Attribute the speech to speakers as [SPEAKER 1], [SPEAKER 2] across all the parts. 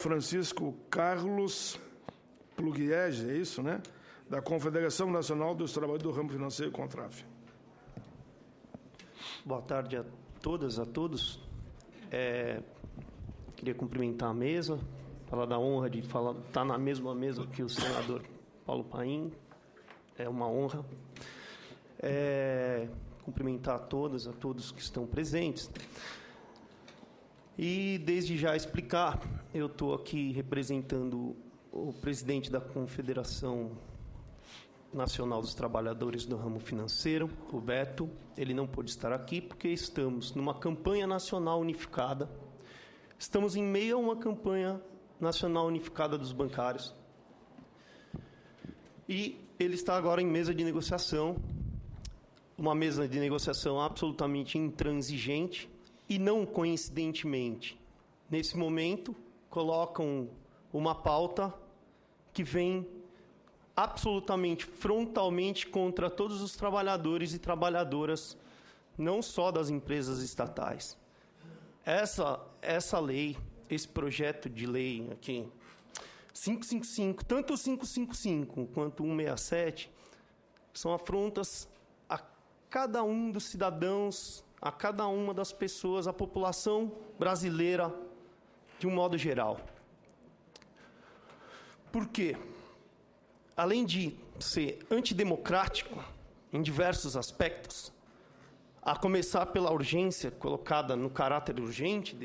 [SPEAKER 1] Francisco Carlos Pluguiege, é isso, né? Da Confederação Nacional dos Trabalhadores do Ramo Financeiro e Contraf.
[SPEAKER 2] Boa tarde a todas, a todos. Queria cumprimentar a mesa, falar da honra de estar na mesma mesa que o senador Paulo Paim. É uma honra. Cumprimentar a todas, a todos que estão presentes. E, desde já, explicar, eu estou aqui representando o presidente da Confederação Nacional dos Trabalhadores do Ramo Financeiro, o Beto. Ele não pôde estar aqui porque estamos numa campanha nacional unificada. Estamos em meio a uma campanha nacional unificada dos bancários. E ele está agora em mesa de negociação, uma mesa de negociação absolutamente intransigente e, não coincidentemente, nesse momento, colocam uma pauta que vem absolutamente, frontalmente contra todos os trabalhadores e trabalhadoras, não só das empresas estatais. Essa lei, esse projeto de lei aqui, 555, tanto o 555 quanto o 167, são afrontas a cada um dos cidadãos, a cada uma das pessoas, a população brasileira, de um modo geral. Por quê? Além de ser antidemocrático em diversos aspectos, a começar pela urgência colocada no caráter urgente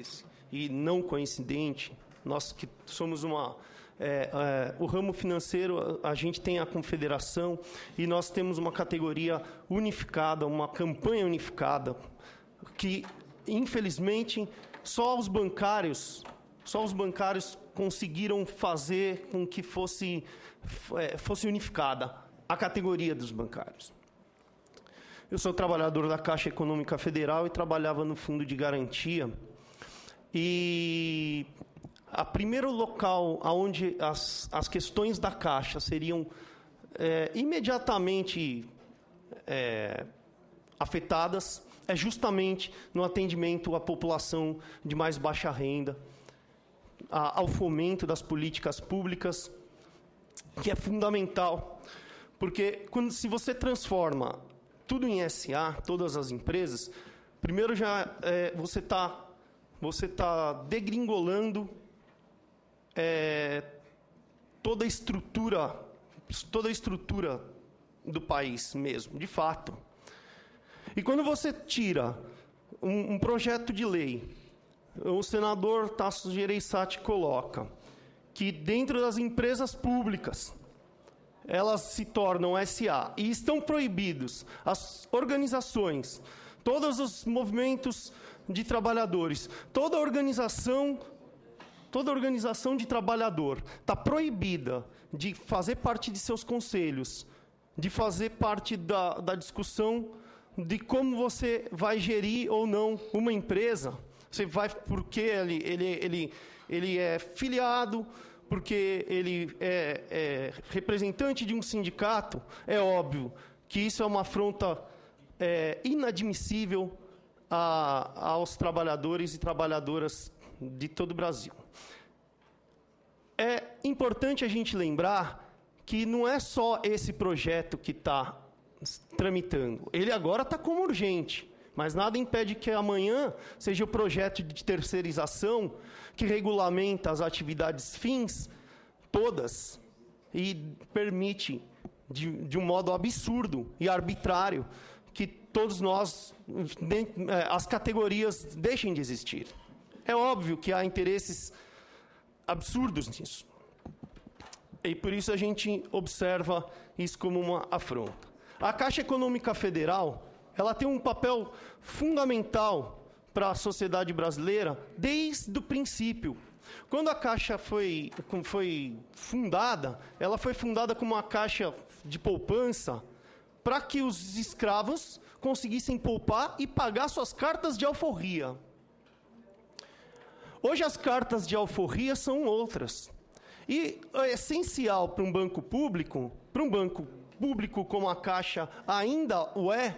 [SPEAKER 2] e não coincidente, nós que somos o ramo financeiro, a gente tem a confederação e nós temos uma categoria unificada, uma campanha unificada, que, infelizmente, só os bancários conseguiram fazer com que fosse unificada a categoria dos bancários. Eu sou trabalhador da Caixa Econômica Federal e trabalhava no Fundo de Garantia. E o primeiro local onde as questões da Caixa seriam imediatamente afetadas é justamente no atendimento à população de mais baixa renda, ao fomento das políticas públicas, que é fundamental, porque se você transforma tudo em SA, todas as empresas, primeiro você está degringolando toda a estrutura do país mesmo, de fato. E quando você tira um projeto de lei, o senador Tasso Gereissati coloca que dentro das empresas públicas elas se tornam SA e estão proibidos as organizações, todos os movimentos de trabalhadores, toda organização de trabalhador está proibida de fazer parte de seus conselhos, de fazer parte da discussão de como você vai gerir ou não uma empresa. Você vai porque ele é filiado, porque ele é representante de um sindicato. É óbvio que isso é uma afronta inadmissível aos trabalhadores e trabalhadoras de todo o Brasil. É importante a gente lembrar que não é só esse projeto que está tramitando. Ele agora está como urgente, mas nada impede que amanhã seja o projeto de terceirização que regulamenta as atividades fins todas e permite, de um modo absurdo e arbitrário, que todos nós, as categorias, deixem de existir. É óbvio que há interesses absurdos nisso. E por isso a gente observa isso como uma afronta. A Caixa Econômica Federal, ela tem um papel fundamental para a sociedade brasileira desde o princípio. Quando a Caixa foi fundada, ela foi fundada como uma caixa de poupança para que os escravos conseguissem poupar e pagar suas cartas de alforria. Hoje as cartas de alforria são outras. E é essencial para um banco público como a Caixa ainda o é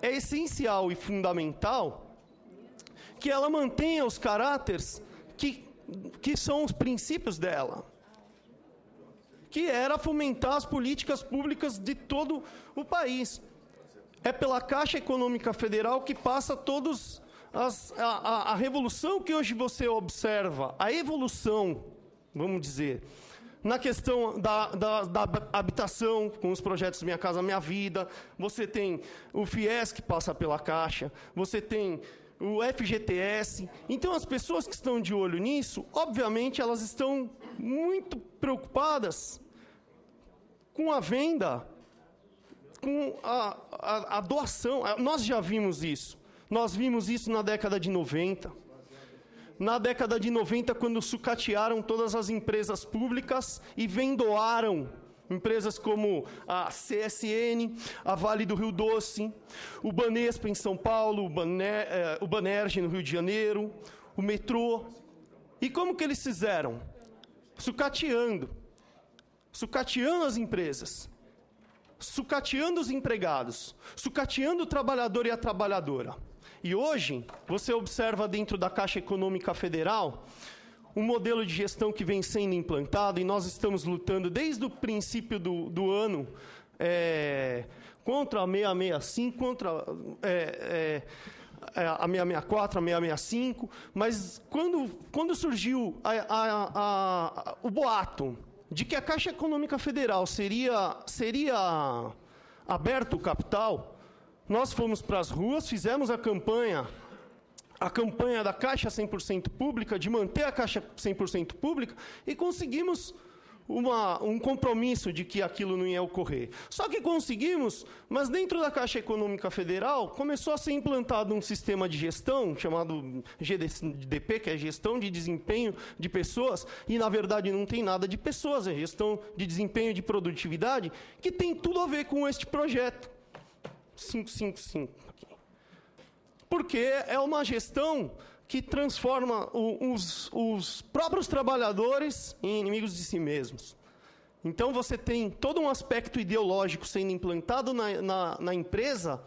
[SPEAKER 2] essencial e fundamental que ela mantenha os caráteres que que são os princípios dela, que era fomentar as políticas públicas de todo o país. É pela Caixa Econômica Federal que passa todos a revolução que hoje você observa, a evolução, vamos dizer, na questão da habitação, com os projetos Minha Casa Minha Vida, você tem o FIES que passa pela Caixa, você tem o FGTS. Então, as pessoas que estão de olho nisso, obviamente, elas estão muito preocupadas com a venda, com a doação. Nós já vimos isso. Nós vimos isso na década de 90. Na década de 90, quando sucatearam todas as empresas públicas e vendoaram empresas como a CSN, a Vale do Rio Doce, o Banespa em São Paulo, o Banerj no Rio de Janeiro, o metrô. E como que eles fizeram? Sucateando as empresas, sucateando os empregados, sucateando o trabalhador e a trabalhadora. E hoje, você observa dentro da Caixa Econômica Federal um modelo de gestão que vem sendo implantado, e nós estamos lutando desde o princípio do ano contra a 665, contra a 664, a 665, mas quando surgiu o boato de que a Caixa Econômica Federal seria aberto o capital, nós fomos para as ruas, fizemos a campanha da Caixa 100% pública, de manter a Caixa 100% pública, e conseguimos um compromisso de que aquilo não ia ocorrer. Só que conseguimos, mas dentro da Caixa Econômica Federal começou a ser implantado um sistema de gestão chamado GDP, que é Gestão de Desempenho de Pessoas, e na verdade não tem nada de pessoas, é Gestão de Desempenho de Produtividade, que tem tudo a ver com este projeto. 555. Porque é uma gestão que transforma os próprios trabalhadores em inimigos de si mesmos. Então, você tem todo um aspecto ideológico sendo implantado na empresa,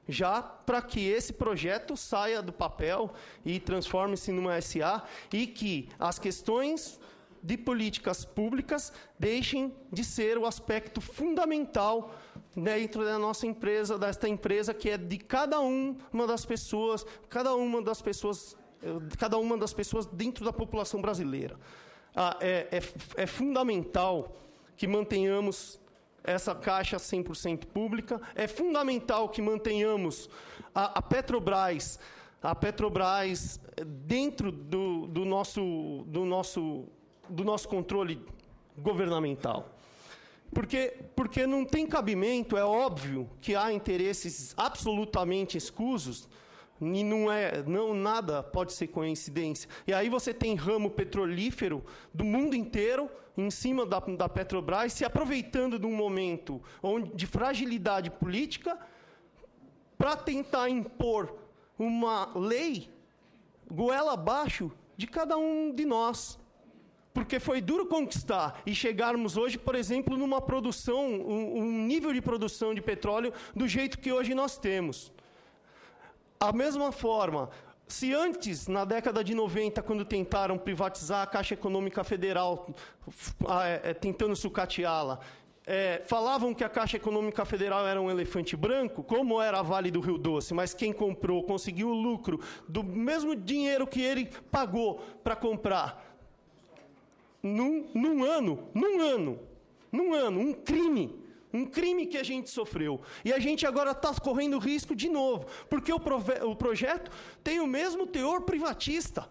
[SPEAKER 2] já para que esse projeto saia do papel e transforme-se numa SA, e que as questões de políticas públicas deixem de ser o aspecto fundamental dentro da nossa empresa, desta empresa que é de cada uma das pessoas dentro da população brasileira. É fundamental que mantenhamos essa Caixa 100% pública, é fundamental que mantenhamos a Petrobras dentro do nosso controle governamental. Porque não tem cabimento, é óbvio que há interesses absolutamente escusos, e nada pode ser coincidência. E aí você tem ramo petrolífero do mundo inteiro em cima da Petrobras, se aproveitando de um momento de fragilidade política para tentar impor uma lei goela abaixo de cada um de nós. Porque foi duro conquistar e chegarmos hoje, por exemplo, numa produção, um nível de produção de petróleo do jeito que hoje nós temos. A mesma forma, se antes, na década de 90, quando tentaram privatizar a Caixa Econômica Federal, tentando sucateá-la, falavam que a Caixa Econômica Federal era um elefante branco, como era a Vale do Rio Doce, mas quem comprou conseguiu o lucro do mesmo dinheiro que ele pagou para comprar. Num ano, um crime que a gente sofreu. E a gente agora está correndo risco de novo, porque o projeto tem o mesmo teor privatista.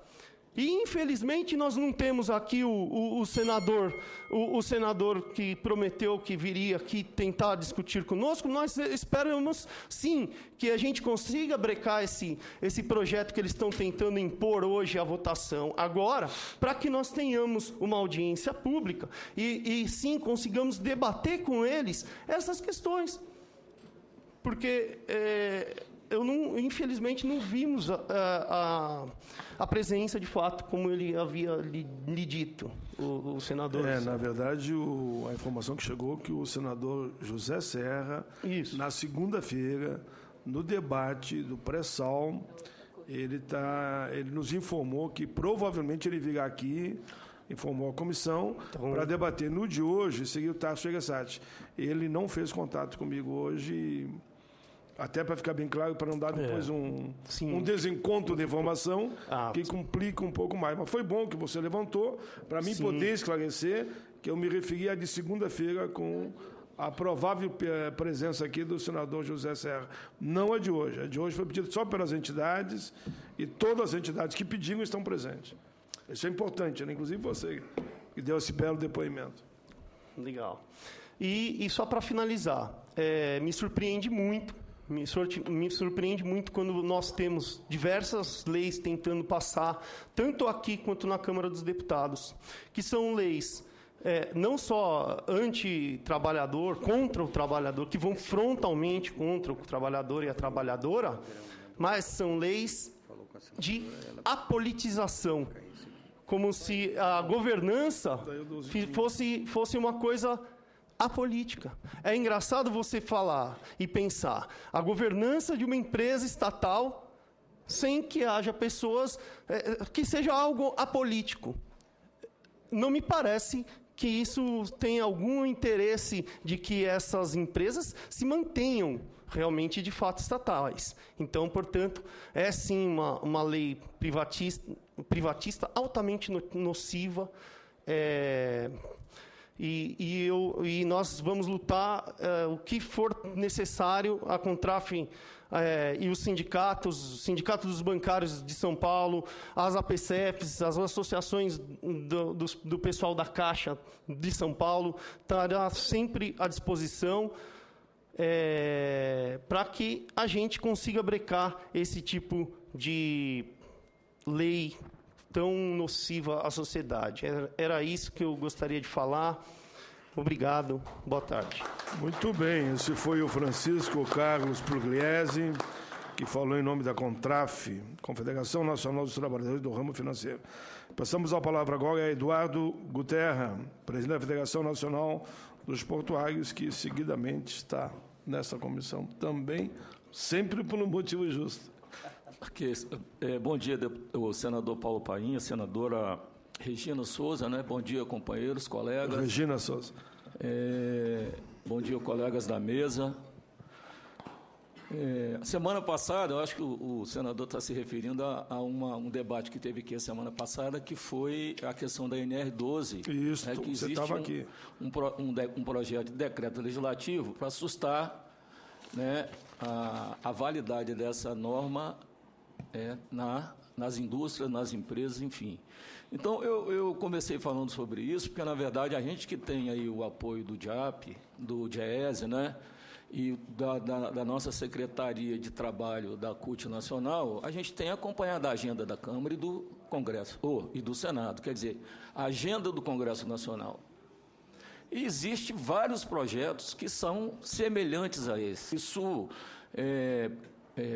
[SPEAKER 2] E, infelizmente, nós não temos aqui o senador que prometeu que viria aqui tentar discutir conosco. Nós esperamos, sim, que a gente consiga brecar esse projeto que eles estão tentando impor hoje à votação agora, para que nós tenhamos uma audiência pública e sim, consigamos debater com eles essas questões. Porque infelizmente, não vimos a presença, de fato, como ele havia lhe dito, o senador.
[SPEAKER 1] Na verdade, a informação que chegou que o senador José Serra, na segunda-feira, no debate do pré-sal, ele nos informou que provavelmente ele virá aqui, informou a comissão, para debater no de hoje, seguir o Tasso Gereissati. Ele não fez contato comigo hoje, até para ficar bem claro, para não dar depois um desencontro de informação que complica um pouco mais. Mas foi bom que você levantou, para mim poder esclarecer que eu me referi a de segunda-feira com a provável presença aqui do senador José Serra. Não a de hoje. A de hoje foi pedida só pelas entidades e todas as entidades que pediram estão presentes. Isso é importante, né? Inclusive você, que deu esse belo depoimento.
[SPEAKER 2] Legal. E só para finalizar, me surpreende muito quando nós temos diversas leis tentando passar, tanto aqui quanto na Câmara dos Deputados, que são leis não só anti-trabalhador, contra o trabalhador, que vão frontalmente contra o trabalhador e a trabalhadora, mas são leis de apolitização, como se a governança fosse uma coisa apolítica. É engraçado você falar e pensar a governança de uma empresa estatal sem que haja pessoas que seja algo apolítico. Não me parece que isso tenha algum interesse de que essas empresas se mantenham realmente, de fato, estatais. Então, portanto, é sim uma lei privatista altamente nociva, e nós vamos lutar o que for necessário. A Contraf e os sindicatos dos bancários de São Paulo, as APCEFs, as associações do pessoal da Caixa de São Paulo, estará sempre à disposição para que a gente consiga brecar esse tipo de lei tão nociva à sociedade. Era isso que eu gostaria de falar. Obrigado. Boa tarde.
[SPEAKER 1] Muito bem. Esse foi o Francisco Carlos Pugliese, que falou em nome da Contraf, Confederação Nacional dos Trabalhadores do Ramo Financeiro. Passamos a palavra agora a Eduardo Guterra, presidente da Federação Nacional dos Portuários, que seguidamente está nessa comissão também, sempre por um motivo justo.
[SPEAKER 3] Bom dia, o senador Paulo Paim, a senadora Regina Souza, né? Bom dia, companheiros, colegas.
[SPEAKER 1] Regina Souza.
[SPEAKER 3] Bom dia, colegas da mesa. Semana passada, eu acho que o senador está se referindo a um debate que teve aqui a semana passada, que foi a questão da NR12.
[SPEAKER 1] Isso,
[SPEAKER 3] que
[SPEAKER 1] você estava aqui.
[SPEAKER 3] Um projeto de decreto legislativo para assustar, né, a validade dessa norma nas indústrias, nas empresas, enfim. Então, eu comecei falando sobre isso, porque, na verdade, a gente que tem aí o apoio do DIAP, do DIEESE, né, e da nossa Secretaria de Trabalho da CUT Nacional, a gente tem acompanhado a agenda da Câmara e do Congresso, e do Senado, quer dizer, a agenda do Congresso Nacional. E existem vários projetos que são semelhantes a esse. Isso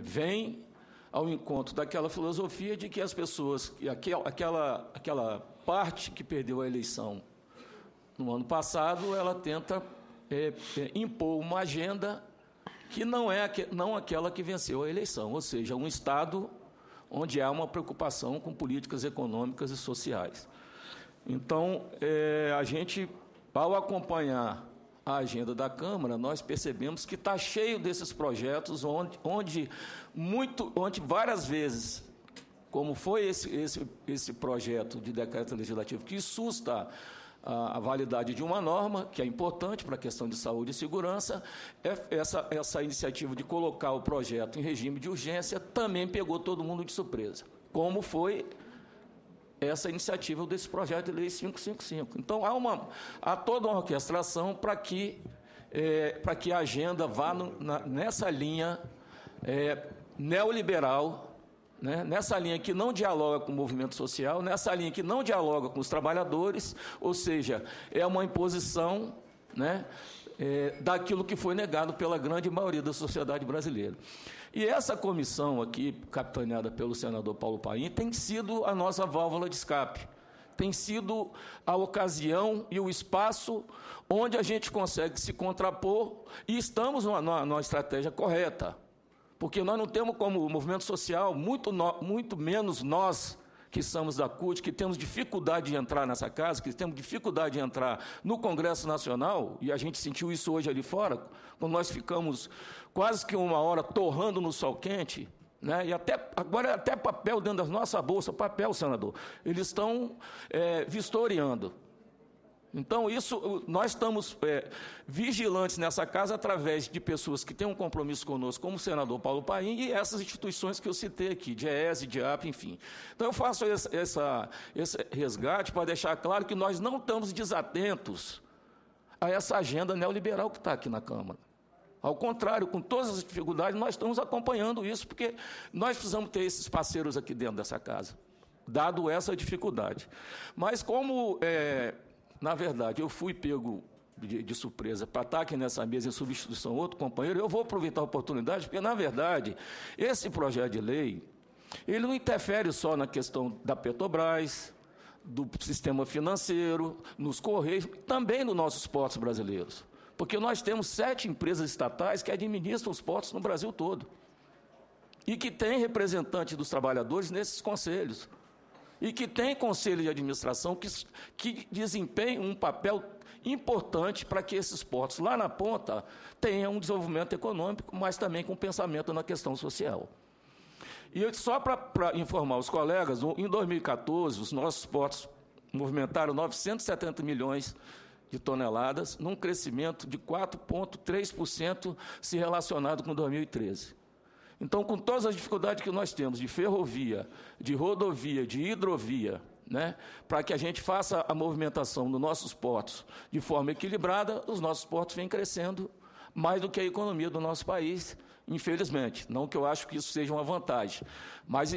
[SPEAKER 3] vem ao encontro daquela filosofia de que as pessoas, aquela parte que perdeu a eleição no ano passado, ela tenta impor uma agenda que não aquela que venceu a eleição, ou seja, um Estado onde há uma preocupação com políticas econômicas e sociais. Então, a gente, ao acompanhar a agenda da Câmara, nós percebemos que está cheio desses projetos onde várias vezes, como foi esse projeto de decreto legislativo que susta a validade de uma norma, que é importante para a questão de saúde e segurança, essa iniciativa de colocar o projeto em regime de urgência também pegou todo mundo de surpresa, como foi essa iniciativa desse projeto de lei 555. Então, há toda uma orquestração para que a agenda vá nessa linha neoliberal, né? Nessa linha que não dialoga com o movimento social, nessa linha que não dialoga com os trabalhadores, ou seja, é uma imposição, né, daquilo que foi negado pela grande maioria da sociedade brasileira. E essa comissão aqui, capitaneada pelo senador Paulo Paim, tem sido a nossa válvula de escape, tem sido a ocasião e o espaço onde a gente consegue se contrapor, e estamos numa estratégia correta, porque nós não temos como movimento social, muito menos nós que somos da CUT, que temos dificuldade de entrar nessa casa, que temos dificuldade de entrar no Congresso Nacional, e a gente sentiu isso hoje ali fora, quando nós ficamos quase que 1 hora torrando no sol quente, né? E agora até papel dentro da nossa bolsa, papel, senador, eles estão vistoriando. Então, nós estamos vigilantes nessa casa através de pessoas que têm um compromisso conosco, como o senador Paulo Paim, e essas instituições que eu citei aqui, DIEESE, DIAP, enfim. Então, eu faço esse resgate para deixar claro que nós não estamos desatentos a essa agenda neoliberal que está aqui na Câmara. Ao contrário, com todas as dificuldades, nós estamos acompanhando isso, porque nós precisamos ter esses parceiros aqui dentro dessa casa, dado essa dificuldade. Mas como... na verdade, eu fui pego de surpresa para estar aqui nessa mesa em substituição a outro companheiro, eu vou aproveitar a oportunidade, porque, na verdade, esse projeto de lei, ele não interfere só na questão da Petrobras, do sistema financeiro, nos Correios, também nos nossos portos brasileiros. Porque nós temos 7 empresas estatais que administram os portos no Brasil todo. E que têm representantes dos trabalhadores nesses conselhos. E que tem conselho de administração que desempenha um papel importante para que esses portos, lá na ponta, tenham um desenvolvimento econômico, mas também com pensamento na questão social. E só para informar os colegas, em 2014, os nossos portos movimentaram 970 milhões de toneladas, num crescimento de 4,3% se relacionado com 2013. Então, com todas as dificuldades que nós temos de ferrovia, de rodovia, de hidrovia, né, para que a gente faça a movimentação dos nossos portos de forma equilibrada, os nossos portos vêm crescendo mais do que a economia do nosso país, infelizmente. Não que eu acho que isso seja uma vantagem, mas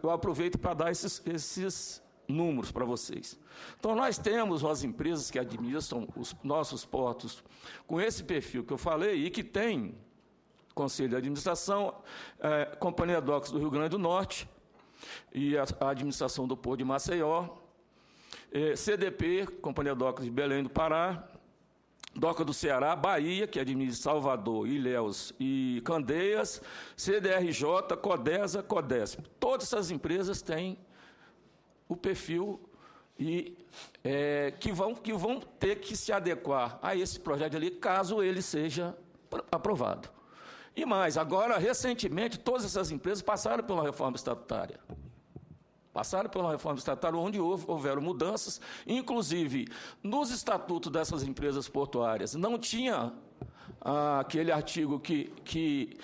[SPEAKER 3] eu aproveito para dar esses números para vocês. Então, nós temos as empresas que administram os nossos portos com esse perfil que eu falei e que tem Conselho de Administração, Companhia Docas do Rio Grande do Norte e a administração do Porto de Maceió, CDP, Companhia Docas de Belém do Pará, Doca do Ceará, Bahia, que administra Salvador, Ilhéus e Candeias, CDRJ, Codesa, Codesp. Todas essas empresas têm o perfil e que vão ter que se adequar a esse projeto de lei, caso ele seja aprovado. E mais, agora, recentemente, todas essas empresas passaram pela reforma estatutária. Passaram pela reforma estatutária, onde houveram mudanças, inclusive, nos estatutos dessas empresas portuárias, não tinha aquele artigo que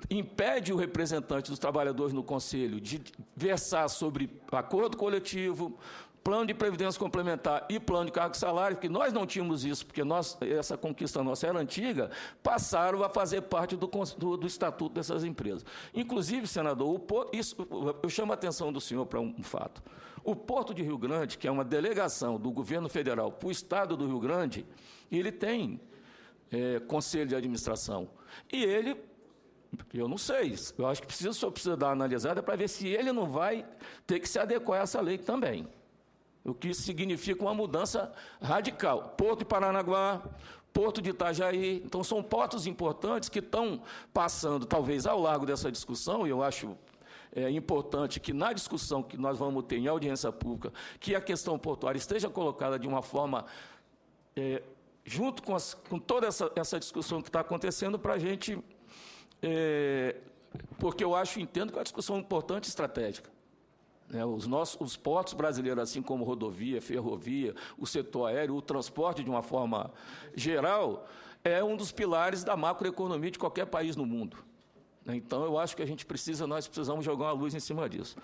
[SPEAKER 3] impede o representante dos trabalhadores no Conselho de versar sobre acordo coletivo, plano de previdência complementar e plano de cargo e salário, que nós não tínhamos isso, porque essa conquista nossa era antiga, passaram a fazer parte do estatuto dessas empresas. Inclusive, senador, eu chamo a atenção do senhor para um fato. O Porto de Rio Grande, que é uma delegação do governo federal para o estado do Rio Grande, ele tem conselho de administração. E ele, eu não sei, eu acho que o senhor precisa dar uma analisada para ver se ele não vai ter que se adequar a essa lei também. O que significa uma mudança radical. Porto de Paranaguá, Porto de Itajaí. Então, são portos importantes que estão passando, talvez, ao largo dessa discussão, e eu acho importante que, na discussão que nós vamos ter em audiência pública, que a questão portuária esteja colocada de uma forma, junto com toda essa discussão que está acontecendo, para a gente, porque eu entendo que é uma discussão importante e estratégica. Os portos brasileiros, assim como rodovia, ferrovia, o setor aéreo, o transporte de uma forma geral, é um dos pilares da macroeconomia de qualquer país no mundo. Então, eu acho que nós precisamos jogar uma luz em cima disso.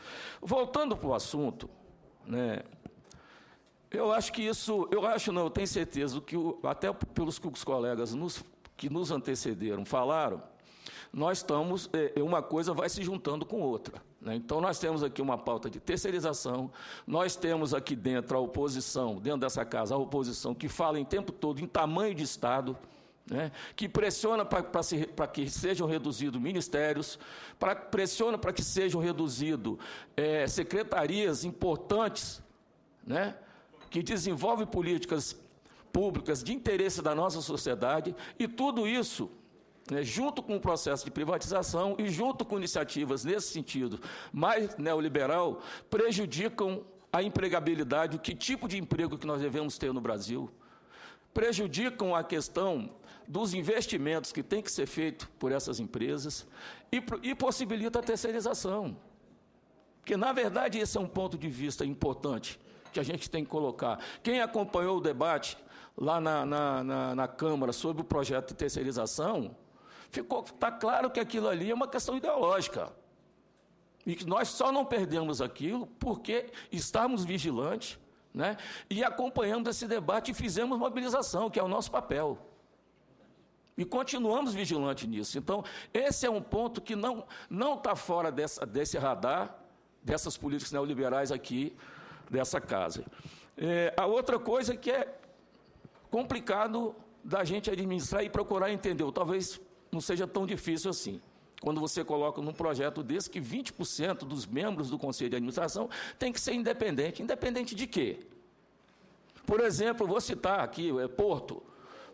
[SPEAKER 3] Voltando para o assunto, eu tenho certeza que, até pelos que os colegas que nos antecederam falaram, nós estamos, uma coisa vai se juntando com outra. Então, nós temos aqui uma pauta de terceirização, nós temos aqui dentro a oposição, dentro dessa casa, a oposição que fala em tempo todo em tamanho de Estado, que pressiona para que sejam reduzidos ministérios, pressiona para que sejam reduzidos secretarias importantes, que desenvolvem políticas públicas de interesse da nossa sociedade, e tudo isso junto com o processo de privatização e junto com iniciativas nesse sentido mais neoliberal, prejudicam a empregabilidade, que tipo de emprego que nós devemos ter no Brasil, prejudicam a questão dos investimentos que tem que ser feito por essas empresas e possibilita a terceirização. Porque, na verdade, esse é um ponto de vista importante que a gente tem que colocar. Quem acompanhou o debate lá na Câmara sobre o projeto de terceirização, está claro que aquilo ali é uma questão ideológica. E que nós só não perdemos aquilo porque estamos vigilantes, né, e acompanhamos esse debate e fizemos mobilização, que é o nosso papel. E continuamos vigilantes nisso. Então, esse é um ponto que não está fora desse radar, dessas políticas neoliberais aqui, dessa casa. A outra coisa que é complicado da gente administrar e procurar entender, ou talvez não seja tão difícil assim, quando você coloca num projeto desse que 20% dos membros do Conselho de Administração tem que ser independente. Independente de quê? Por exemplo, vou citar aqui, Porto.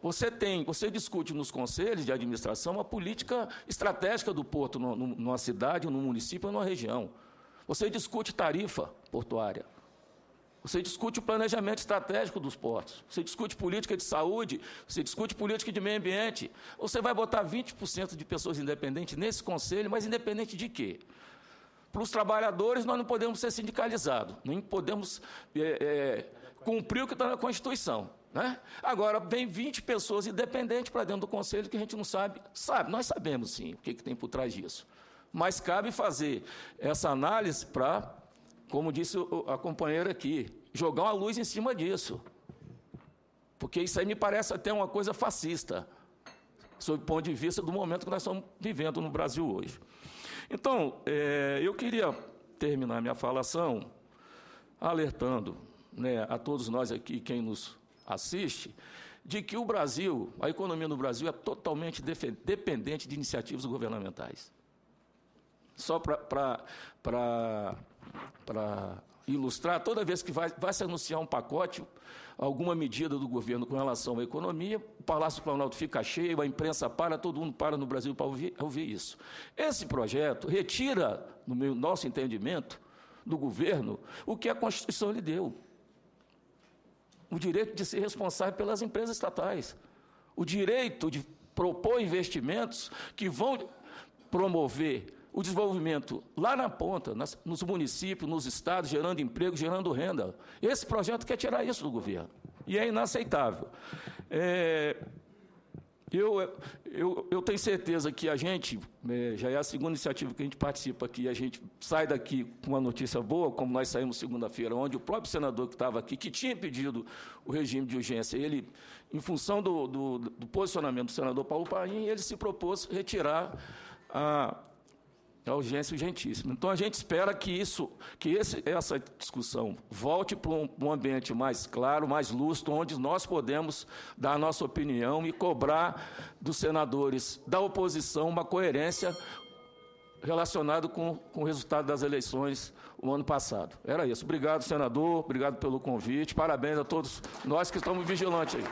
[SPEAKER 3] Você discute nos conselhos de administração a política estratégica do porto numa cidade, num município ou numa região. Você discute tarifa portuária. Você discute o planejamento estratégico dos portos. Você discute política de saúde, você discute política de meio ambiente. Você vai botar 20% de pessoas independentes nesse conselho, mas independente de quê? Para os trabalhadores, nós não podemos ser sindicalizados, nem podemos cumprir o que está na Constituição. Né? Agora, vem 20 pessoas independentes para dentro do conselho que a gente não sabe. Nós sabemos, sim, o que tem por trás disso. Mas cabe fazer essa análise para, como disse a companheira aqui, jogar uma luz em cima disso. Porque isso aí me parece até uma coisa fascista, sob o ponto de vista do momento que nós estamos vivendo no Brasil hoje. Então, eu queria terminar minha falação alertando, né, a todos nós aqui, quem nos assiste, de que o Brasil, a economia no Brasil é totalmente dependente de iniciativas governamentais. Só para ilustrar, toda vez que vai se anunciar um pacote, alguma medida do governo com relação à economia, o Palácio do Planalto fica cheio, a imprensa para, todo mundo para no Brasil para ouvir isso. Esse projeto retira, no nosso entendimento, do governo, o que a Constituição lhe deu. O direito de ser responsável pelas empresas estatais. O direito de propor investimentos que vão promover o desenvolvimento lá na ponta, nos municípios, nos estados, gerando emprego, gerando renda. Esse projeto quer tirar isso do governo. E é inaceitável. Eu tenho certeza que a gente, já é a segunda iniciativa que a gente participa aqui, a gente sai daqui com uma notícia boa, como nós saímos segunda-feira, onde o próprio senador que estava aqui, que tinha pedido o regime de urgência, ele, em função do posicionamento do senador Paulo Paim, ele se propôs retirar a urgência urgentíssima. Então, a gente espera que essa discussão volte para um ambiente mais claro, mais lúcido, onde nós podemos dar a nossa opinião e cobrar dos senadores da oposição uma coerência relacionada com o resultado das eleições o ano passado. Era isso. Obrigado, senador. Obrigado pelo convite. Parabéns a todos nós que estamos vigilantes aí.